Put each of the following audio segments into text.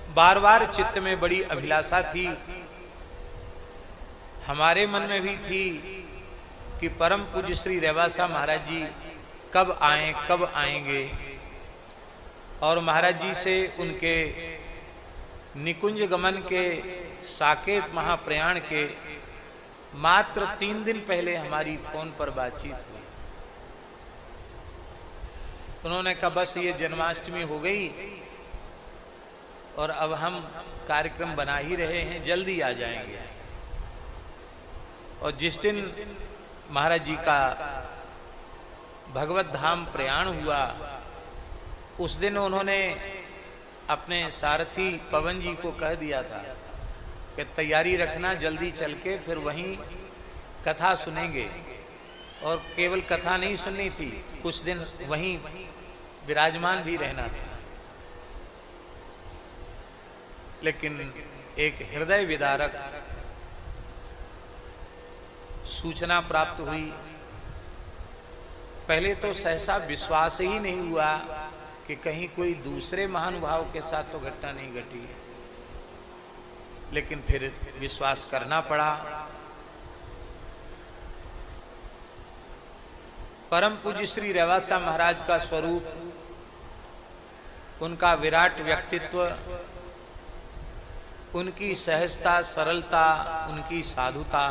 बार बार चित्त में बड़ी अभिलाषा थी, हमारे मन में भी थी कि परम पूज्य श्री रेवासा महाराज जी कब आए, कब आएंगे। और महाराज जी से उनके निकुंज गमन के साकेत महाप्रयाण के मात्र 3 दिन पहले हमारी फोन पर बातचीत हुई। उन्होंने कहा बस ये जन्माष्टमी हो गई और अब हम कार्यक्रम बना ही रहे हैं, जल्दी आ जाएंगे। और जिस दिन महाराज जी का भगवत धाम प्रयाण हुआ, उस दिन उन्होंने अपने सारथी पवन जी को कह दिया था कि तैयारी रखना, जल्दी चल के फिर वहीं कथा सुनेंगे। और केवल कथा नहीं सुननी थी, कुछ दिन वहीं विराजमान भी रहना था। लेकिन एक हृदय विदारक सूचना प्राप्त हुई। पहले तो सहसा विश्वास ही नहीं हुआ कि कहीं कोई दूसरे महानुभाव के साथ तो घटना नहीं घटी, लेकिन फिर विश्वास करना पड़ा। परम पूज्य श्री रेवासा महाराज का स्वरूप, उनका विराट व्यक्तित्व, उनकी सहजता, सरलता, उनकी साधुता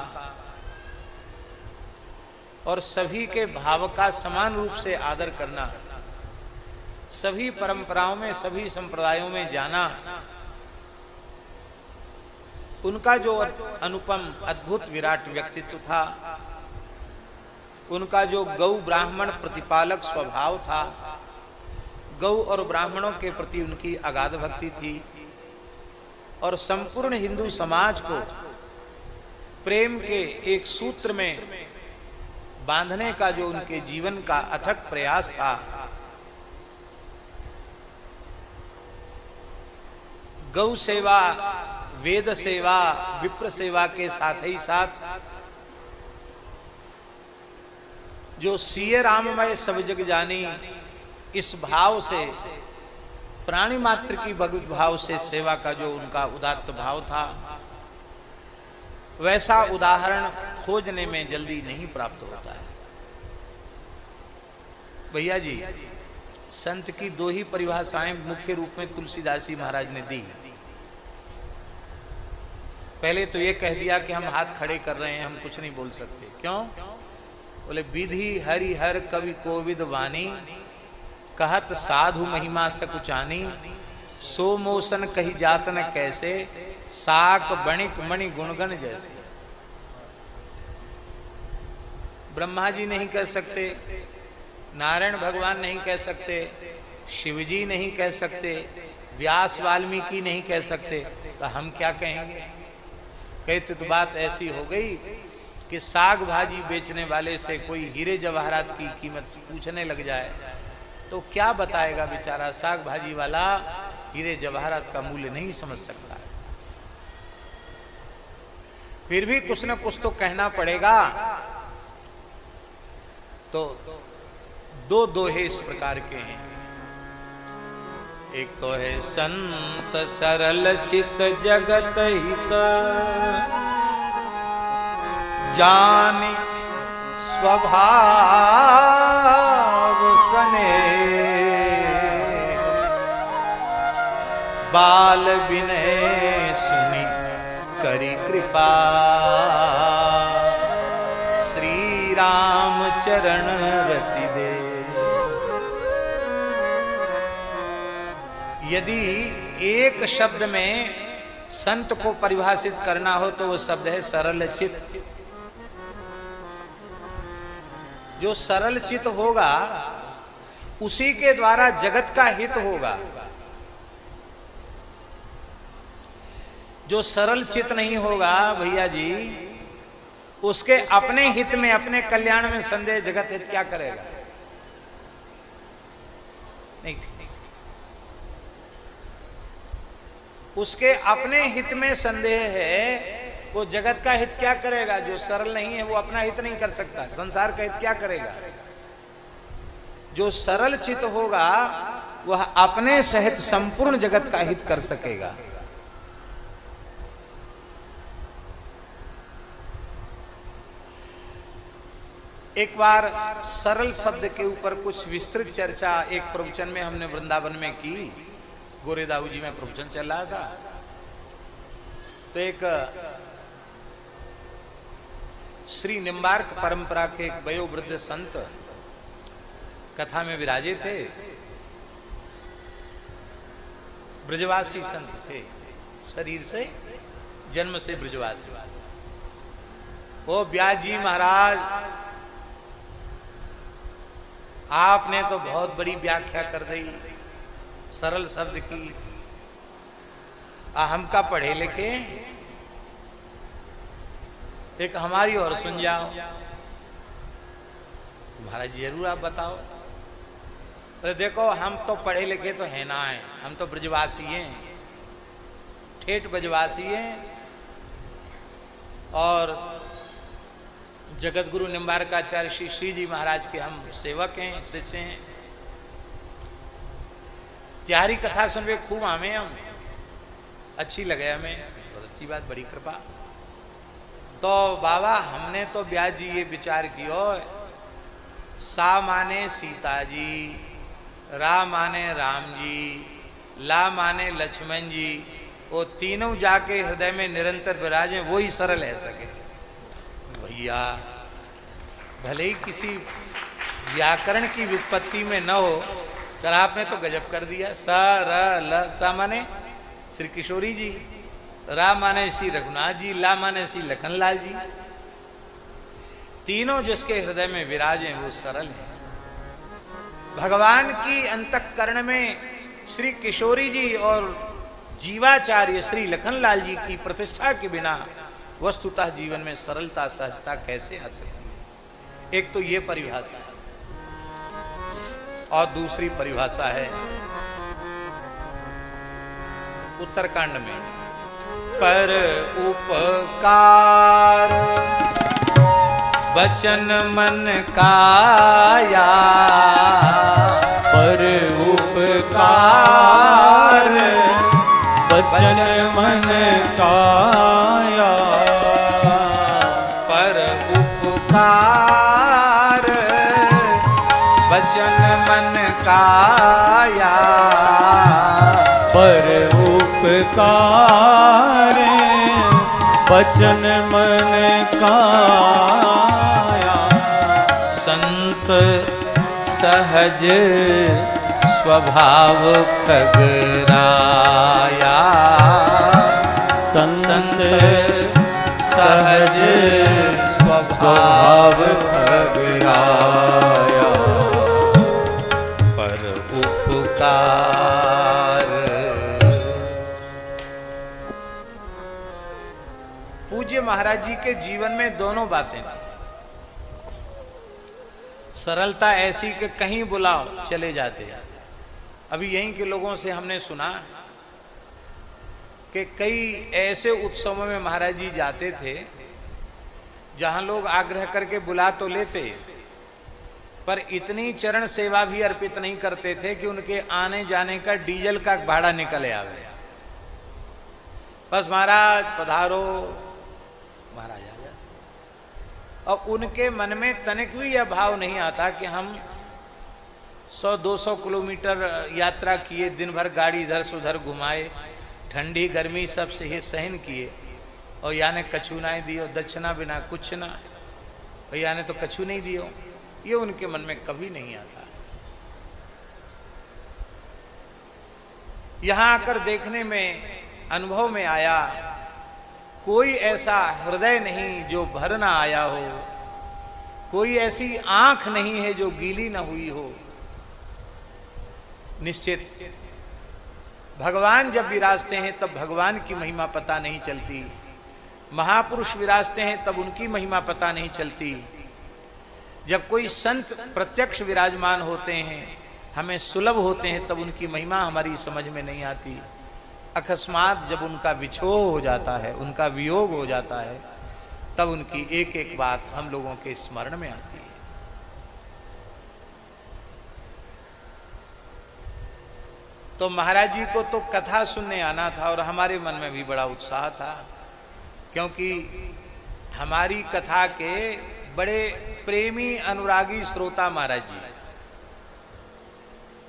और सभी के भाव का समान रूप से आदर करना, सभी परंपराओं में, सभी संप्रदायों में जाना, उनका जो अनुपम अद्भुत विराट व्यक्तित्व था, उनका जो गौ ब्राह्मण प्रतिपालक स्वभाव था, गौ और ब्राह्मणों के प्रति उनकी अगाध भक्ति थी, और संपूर्ण हिंदू समाज को प्रेम के एक सूत्र में बांधने का जो उनके जीवन का अथक प्रयास था, गौ सेवा, वेद सेवा, विप्र सेवा के साथ ही साथ जो सिय राममय सब जग जानी, इस भाव से, प्राणी मात्र की भगवत भाव से सेवा का जो उनका उदात्त भाव था, वैसा उदाहरण खोजने में जल्दी नहीं प्राप्त होता है। भैया जी, संत की 2 ही परिभाषाएं मुख्य रूप में तुलसीदास जी महाराज ने दी। पहले तो ये कह दिया कि हम हाथ खड़े कर रहे हैं, हम कुछ नहीं बोल सकते। क्यों? बोले विधि हरि हर कवि कोविद वाणी, कहत साधु महिमा सकुचानी, सो मोसन कही जात न कैसे, साक बणिक मणि गुणगण जैसे। ब्रह्मा जी नहीं कह सकते, नारायण भगवान नहीं कह सकते, शिव जी नहीं कह सकते, व्यास वाल्मीकि नहीं कह सकते, तो हम क्या कहेंगे? कहते तो बात ऐसी हो गई कि साग भाजी बेचने वाले से कोई हीरे जवाहरात की कीमत पूछने लग जाए तो क्या बताएगा बेचारा? साग भाजी वाला हीरे जवाहरात का मूल्य नहीं समझ सकता है। फिर भी कुछ न कुछ तो कहना पड़ेगा। तो 2 दोहे इस प्रकार के हैं। एक तो है संत सरल चित जगत हित, जानी स्वभाव सने, बाल विनय सुनी करी कृपा, श्री राम चरण रति दे। यदि एक शब्द में संत को परिभाषित करना हो तो वो शब्द है सरल चित्त। जो सरल चित्त होगा उसी के द्वारा जगत का हित होगा। जो सरल चित्त नहीं होगा भैया जी, उसके अपने हित में, अपने कल्याण में संदेह, जगत हित क्या करेगा? नहीं थी। उसके अपने हित में संदेह है, वो जगत का हित क्या करेगा? जो सरल नहीं है वो अपना हित नहीं कर सकता, संसार का हित क्या करेगा? जो सरल चित्त होगा वह अपने सहित संपूर्ण जगत का हित कर सकेगा। एक बार सरल शब्द के ऊपर कुछ विस्तृत चर्चा एक प्रवचन में हमने वृंदावन में की। गोरेदाऊ जी में प्रवचन चल रहा था, तो एक श्री निम्बार्क परंपरा के एक वयोवृद्ध संत कथा में विराजे थे। ब्रजवासी संत थे, शरीर से जन्म से ब्रजवासी। ओ व्यास जी महाराज, आपने तो बहुत बड़ी व्याख्या कर दी सरल शब्द की, हम का पढ़े लिखे, एक हमारी और सुन जाओ। महाराज जी जरूर आप बताओ। अरे देखो, हम तो पढ़े लिखे तो है ना है, हम तो ब्रजवासी हैं, ठेठ ब्रजवासी हैं, और जगत गुरु निम्बारकाचार्य श्री श्री जी महाराज के हम सेवक हैं, शिष्य हैं। त्यारी कथा सुन वे खूब हमें, हम अच्छी लगे, हमें बहुत अच्छी बात, बड़ी कृपा। तो बाबा, हमने तो व्यास जी ये विचार किया, सा माने सीता जी, रा माने राम जी, ला माने लक्ष्मण जी, वो तीनों जाके हृदय में निरंतर विराजे, वो ही सरल है सके। भैया भले ही किसी व्याकरण की व्युत्पत्ति में न हो, पर आपने तो गजब कर दिया। सा र ल, सा माने श्री किशोरी जी, रा माने श्री रघुनाथ जी, ला माने श्री लखनलाल जी, तीनों जिसके हृदय में विराजे वो सरल है। भगवान की अंतःकरण में श्री किशोरी जी और जीवाचार्य श्री लखनलाल जी की प्रतिष्ठा के बिना वस्तुतः जीवन में सरलता सहजता कैसे आ सकती है? एक तो ये परिभाषा है, और दूसरी परिभाषा है उत्तरकांड में, पर उपकार वचन मन काया, पर उपकार वचन मन काया, पर उपकार वचन मन काया, पर उपकार वचन मन काया, संत सहज स्वभाव खगराया, संत सहज स्वभाव खगराया, पर उपकार। पूज्य महाराज जी के जीवन में दोनों बातें थी। सरलता ऐसी कि कहीं बुलाओ चले जाते हैं। अभी यहीं के लोगों से हमने सुना कि कई ऐसे उत्सवों में महाराज जी जाते थे जहां लोग आग्रह करके बुला तो लेते, पर इतनी चरण सेवा भी अर्पित नहीं करते थे कि उनके आने जाने का डीजल का भाड़ा निकल आवे। बस महाराज पधारो, महाराज आ जाए। और उनके मन में तनिक भी यह भाव नहीं आता कि हम 100-200 किलोमीटर यात्रा किए, दिन भर गाड़ी इधर से उधर घुमाए, ठंडी गर्मी सब से ही सहन किए, और याने कछु ना दियो, दक्षिणा बिना कुछ ना, और याने तो कछु नहीं दियो, ये उनके मन में कभी नहीं आता। यहां आकर देखने में, अनुभव में आया, कोई ऐसा हृदय नहीं जो भर ना आया हो, कोई ऐसी आंख नहीं है जो गीली ना हुई हो। निश्चित भगवान जब विराजते हैं तब भगवान की महिमा पता नहीं चलती, महापुरुष विराजते हैं तब उनकी महिमा पता नहीं चलती। जब कोई संत प्रत्यक्ष विराजमान होते हैं, हमें सुलभ होते हैं, तब उनकी महिमा हमारी समझ में नहीं आती। अकस्मात जब उनका विछोह हो जाता है, उनका वियोग हो जाता है, तब उनकी एक एक बात हम लोगों के स्मरण में आती है। तो महाराज जी को तो कथा सुनने आना था, और हमारे मन में भी बड़ा उत्साह था, क्योंकि हमारी कथा के बड़े प्रेमी अनुरागी श्रोता महाराज जी।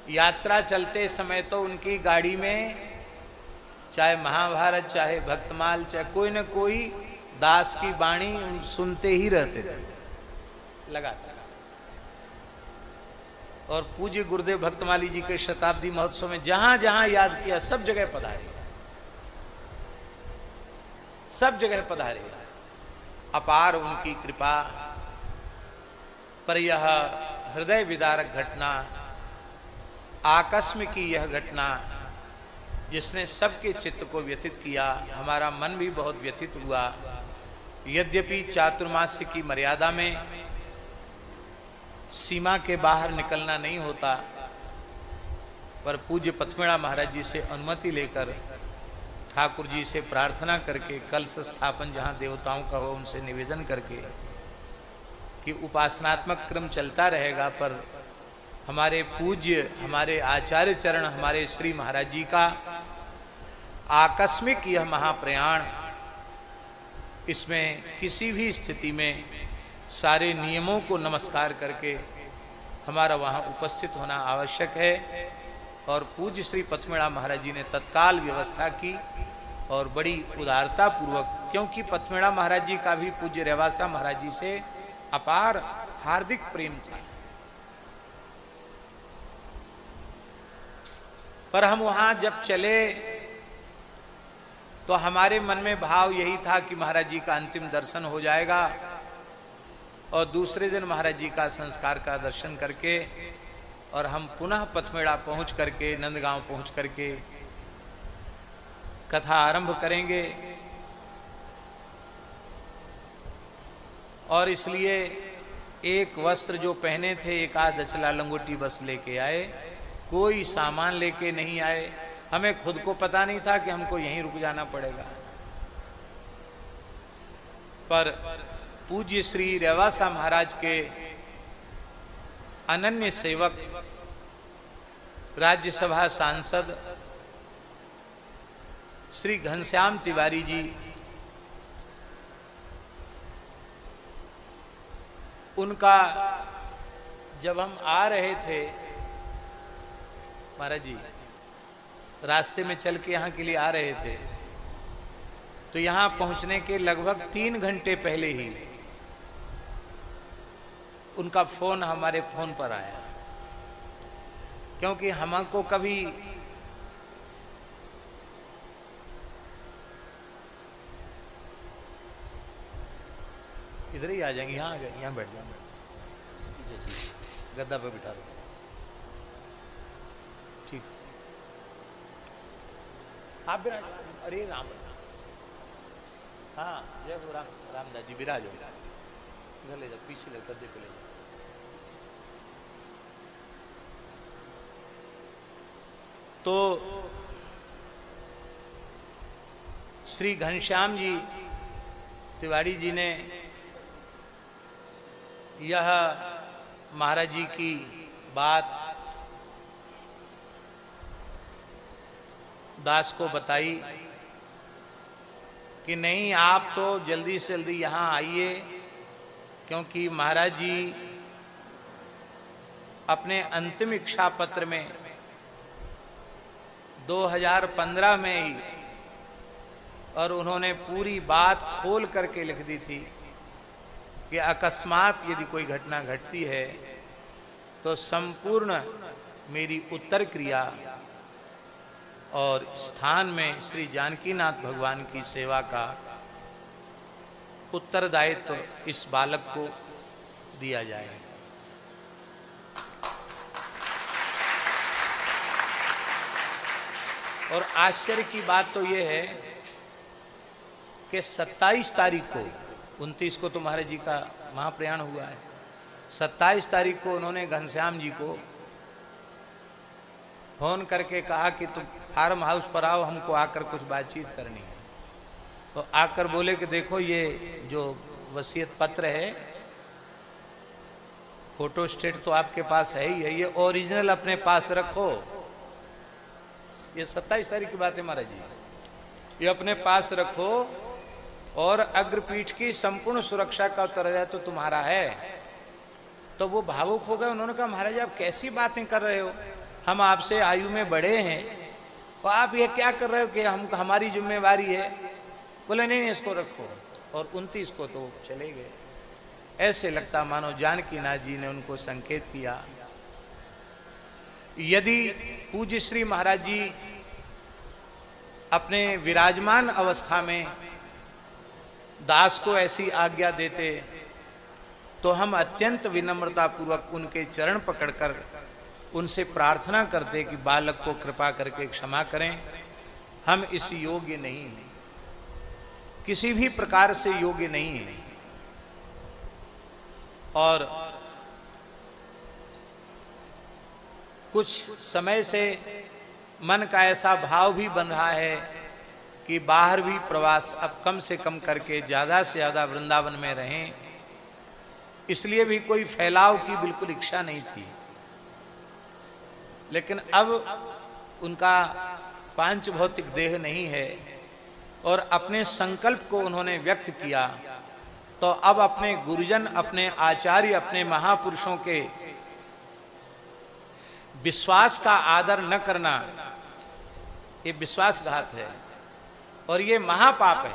यात्रा चलते समय तो उनकी गाड़ी में चाहे महाभारत, चाहे भक्तमाल, चाहे कोई न कोई दास की वाणी सुनते ही रहते थे लगातार। और पूज्य गुरुदेव भक्तमाली जी के शताब्दी महोत्सव में जहां जहां याद किया सब जगह पधारे, सब जगह पधारे। अपार उनकी कृपा। पर यह हृदय विदारक घटना, आकस्मिक की यह घटना जिसने सबके चित्त को व्यथित किया, हमारा मन भी बहुत व्यथित हुआ। यद्यपि चातुर्मास्य की मर्यादा में सीमा के बाहर निकलना नहीं होता, पर पूज्य पथमेड़ा महाराज जी से अनुमति लेकर, ठाकुर जी से प्रार्थना करके, कलश स्थापन जहाँ देवताओं का हो उनसे निवेदन करके कि उपासनात्मक क्रम चलता रहेगा, पर हमारे पूज्य, हमारे आचार्य चरण, हमारे श्री महाराज जी का आकस्मिक यह महाप्रयाण, इसमें किसी भी स्थिति में सारे नियमों को नमस्कार करके हमारा वहाँ उपस्थित होना आवश्यक है। और पूज्य श्री पथमेड़ा महाराज जी ने तत्काल व्यवस्था की और बड़ी उदारता पूर्वक, क्योंकि पथमेड़ा महाराज जी का भी पूज्य रेवासा महाराज जी से अपार हार्दिक प्रेम था। पर हम वहां जब चले तो हमारे मन में भाव यही था कि महाराज जी का अंतिम दर्शन हो जाएगा और दूसरे दिन महाराज जी का संस्कार का दर्शन करके और हम पुनः पथमेड़ा पहुंच करके, नंदगांव पहुंच करके कथा आरंभ करेंगे। और इसलिए एक वस्त्र जो पहने थे, एक आध दचला लंगोटी बस लेके आए, कोई सामान लेके नहीं आए। हमें खुद को पता नहीं था कि हमको यहीं रुक जाना पड़ेगा। पर पूज्य श्री रेवासा महाराज के अनन्य सेवक, राज्यसभा सांसद श्री घनश्याम तिवारी जी, उनका जब हम आ रहे थे महाराज जी, रास्ते में चल के यहाँ के लिए आ रहे थे, तो यहाँ पहुँचने के लगभग 3 घंटे पहले ही उनका फोन हमारे फोन पर आया। क्योंकि हमको कभी इधर ही आ जाएंगे, यहाँ आ गए, यहाँ बैठ जाओ, गद्दा पे बिठा दो, ठीक। आप विराज, अरे राम, हाँ जय हो राम, रामदास जी विराज हो, इधर ले जाओ, पीछे ले गद्दे पे ले जाओ। तो श्री घनश्याम जी तिवारी जी ने यह महाराज जी की बात दास को बताई कि नहीं, आप तो जल्दी से जल्दी यहाँ आइए, क्योंकि महाराज जी अपने अंतिम इच्छा पत्र में 2015 में ही, और उन्होंने पूरी बात खोल करके लिख दी थी कि अकस्मात यदि कोई घटना घटती है तो संपूर्ण मेरी उत्तर क्रिया और स्थान में श्री जानकीनाथ भगवान की सेवा का उत्तरदायित्व इस बालक को दिया जाए। और आश्चर्य की बात तो यह है कि 27 तारीख को, 29 को तो महाराज जी का महाप्रयाण हुआ है, 27 तारीख को उन्होंने घनश्याम जी को फोन करके कहा कि तुम फार्म हाउस पर आओ, हमको आकर कुछ बातचीत करनी है। तो आकर बोले कि देखो ये जो वसीयत पत्र है, फोटो स्टेट तो आपके पास है ही है, ये ओरिजिनल अपने पास रखो। ये 27 तारीख की बात है महाराज जी, ये अपने पास रखो और अग्रपीठ की संपूर्ण सुरक्षा का उत्तरदायित्व तो तुम्हारा है। तो वो भावुक हो गए। उन्होंने कहा महाराज आप कैसी बातें कर रहे हो, हम आपसे आयु में बड़े हैं और आप ये क्या कर रहे हो कि हमारी जिम्मेवारी है। बोले नहीं इसको रखो, और 29 को तो चले गए। ऐसे लगता मानो जानकीनाथ जी ने उनको संकेत किया। यदि पूज्य श्री महाराज जी अपने विराजमान अवस्था में दास को ऐसी आज्ञा देते तो हम अत्यंत विनम्रता पूर्वक उनके चरण पकड़कर उनसे प्रार्थना करते कि बालक को कृपा करके क्षमा करें, हम इस योग्य नहीं हैं, किसी भी प्रकार से योग्य नहीं है। और कुछ समय से मन का ऐसा भाव भी बन रहा है कि बाहर भी प्रवास अब कम से कम करके ज़्यादा से ज़्यादा वृंदावन में रहें, इसलिए भी कोई फैलाव की बिल्कुल इच्छा नहीं थी। लेकिन अब उनका पांच भौतिक देह नहीं है और अपने संकल्प को उन्होंने व्यक्त किया, तो अब अपने गुरुजन, अपने आचार्य, अपने महापुरुषों के विश्वास का आदर न करना ये विश्वासघात है और ये महापाप है।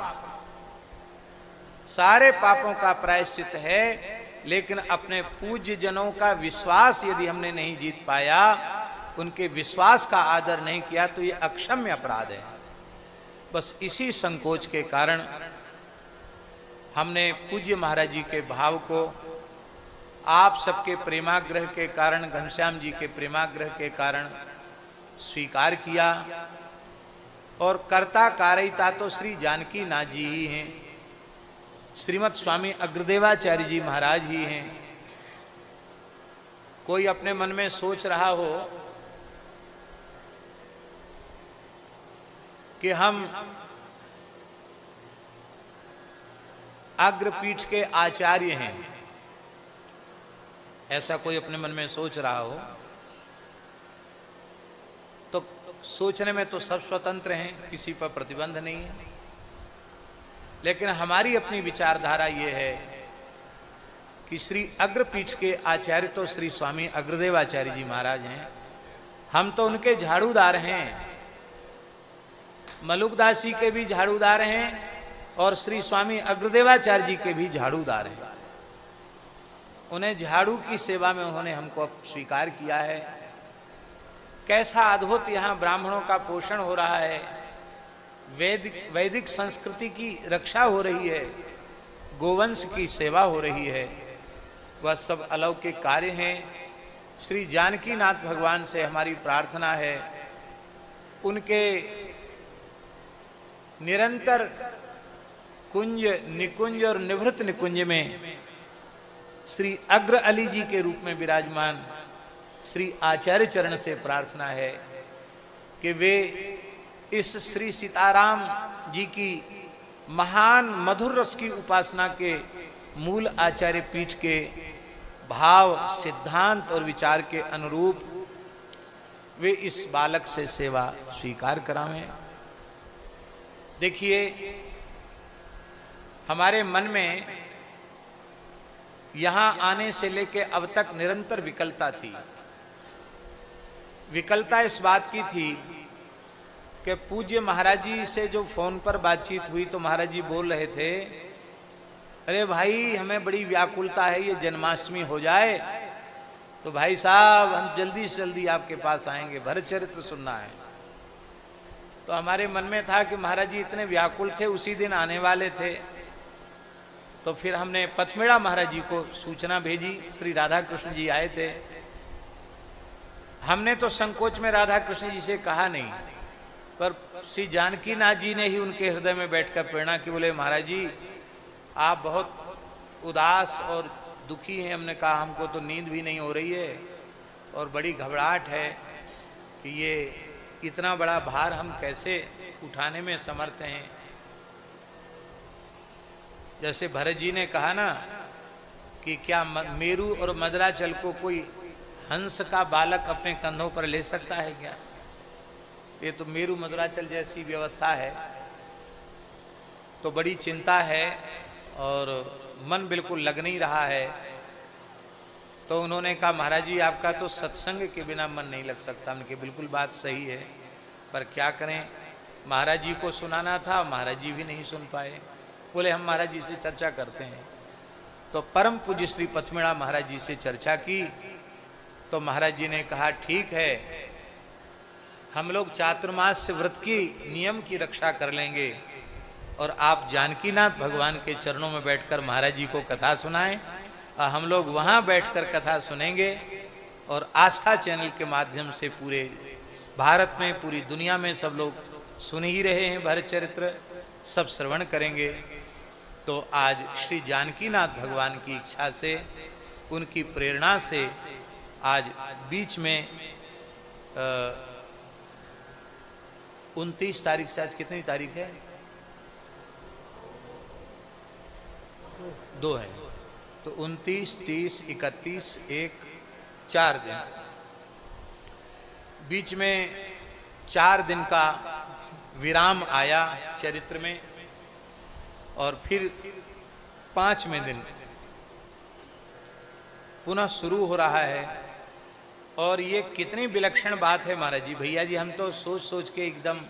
सारे पापों का प्रायश्चित है, लेकिन अपने पूज्य जनों का विश्वास यदि हमने नहीं जीत पाया, उनके विश्वास का आदर नहीं किया, तो ये अक्षम्य अपराध है। बस इसी संकोच के कारण हमने पूज्य महाराज जी के भाव को आप सबके प्रेमाग्रह के कारण, घनश्याम जी के प्रेमाग्रह के कारण स्वीकार किया। और कर्ता कारिता तो श्री जानकी नाथ जी ही हैं, श्रीमद् स्वामी अग्रदेवाचार्य जी महाराज ही हैं। कोई अपने मन में सोच रहा हो कि हम अग्रपीठ के आचार्य हैं, ऐसा कोई अपने मन में सोच रहा हो तो सोचने में तो सब स्वतंत्र हैं, किसी पर प्रतिबंध नहीं है। लेकिन हमारी अपनी विचारधारा ये है कि श्री अग्रपीठ के आचार्य तो श्री स्वामी अग्रदेवाचार्य जी महाराज हैं, हम तो उनके झाड़ूदार हैं। मलुकदास जी के भी झाड़ूदार हैं और श्री स्वामी अग्रदेवाचार्य जी के भी झाड़ूदार हैं। उन्हें झाड़ू की सेवा में उन्होंने हमको स्वीकार किया है। कैसा अद्भुत यहाँ ब्राह्मणों का पोषण हो रहा है, वैदिक संस्कृति की रक्षा हो रही है, गोवंश की सेवा हो रही है, वह सब अलौकिक कार्य हैं। श्री जानकीनाथ भगवान से हमारी प्रार्थना है, उनके निरंतर कुंज, निकुंज और निवृत्त निकुंज में श्री अग्र अली जी के रूप में विराजमान श्री आचार्य चरण से प्रार्थना है कि वे इस श्री सीताराम जी की महान मधुर रस की उपासना के मूल आचार्य पीठ के भाव, सिद्धांत और विचार के अनुरूप वे इस बालक से सेवा स्वीकार करावें। देखिए, हमारे मन में यहां आने से लेके अब तक निरंतर विकलता थी। विकलता इस बात की थी कि पूज्य महाराज जी से जो फोन पर बातचीत हुई तो महाराज जी बोल रहे थे, अरे भाई हमें बड़ी व्याकुलता है, ये जन्माष्टमी हो जाए तो भाई साहब हम जल्दी से जल्दी आपके पास आएंगे, भरत चरित्र सुनना है। तो हमारे मन में था कि महाराज जी इतने व्याकुल थे, उसी दिन आने वाले थे। तो फिर हमने पथमेड़ा महाराज जी को सूचना भेजी, श्री राधा कृष्ण जी आए थे। हमने तो संकोच में राधा कृष्ण जी से कहा नहीं, पर श्री जानकीनाथ जी ने ही उनके हृदय में बैठकर प्रेरणा की, बोले महाराज जी आप बहुत उदास और दुखी हैं। हमने कहा हमको तो नींद भी नहीं हो रही है और बड़ी घबराहट है कि ये इतना बड़ा भार हम कैसे उठाने में समर्थ हैं। जैसे भरत जी ने कहा ना कि क्या मेरू और मदराचल को कोई हंस का बालक अपने कंधों पर ले सकता है क्या? ये तो मेरू मदराचल जैसी व्यवस्था है। तो बड़ी चिंता है और मन बिल्कुल लग नहीं रहा है। तो उन्होंने कहा महाराज जी आपका तो सत्संग के बिना मन नहीं लग सकता। हमने कहा बिल्कुल बात सही है, पर क्या करें, महाराज जी को सुनाना था, महाराज जी भी नहीं सुन पाए। बोले हम महाराज जी से चर्चा करते हैं। तो परम पूज्य श्री पथमेड़ा महाराज जी से चर्चा की तो महाराज जी ने कहा ठीक है, हम लोग चातुर्मास व्रत की नियम की रक्षा कर लेंगे और आप जानकीनाथ भगवान के चरणों में बैठकर महाराज जी को कथा सुनाएं और हम लोग वहां बैठकर कथा सुनेंगे और आस्था चैनल के माध्यम से पूरे भारत में, पूरी दुनिया में सब लोग सुन ही रहे हैं, भरत चरित्र सब श्रवण करेंगे। तो आज श्री जानकीनाथ भगवान की इच्छा से, उनकी प्रेरणा से आज बीच में 29 तारीख से, आज कितनी तारीख है? 2 है। तो 29, 30, 31, 1, 4 दिन, बीच में 4 दिन का विराम आया चरित्र में और फिर 5वें दिन पुनः शुरू हो रहा है। और ये कितनी विलक्षण बात है महाराज जी, भैया जी हम तो सोच सोच के एकदम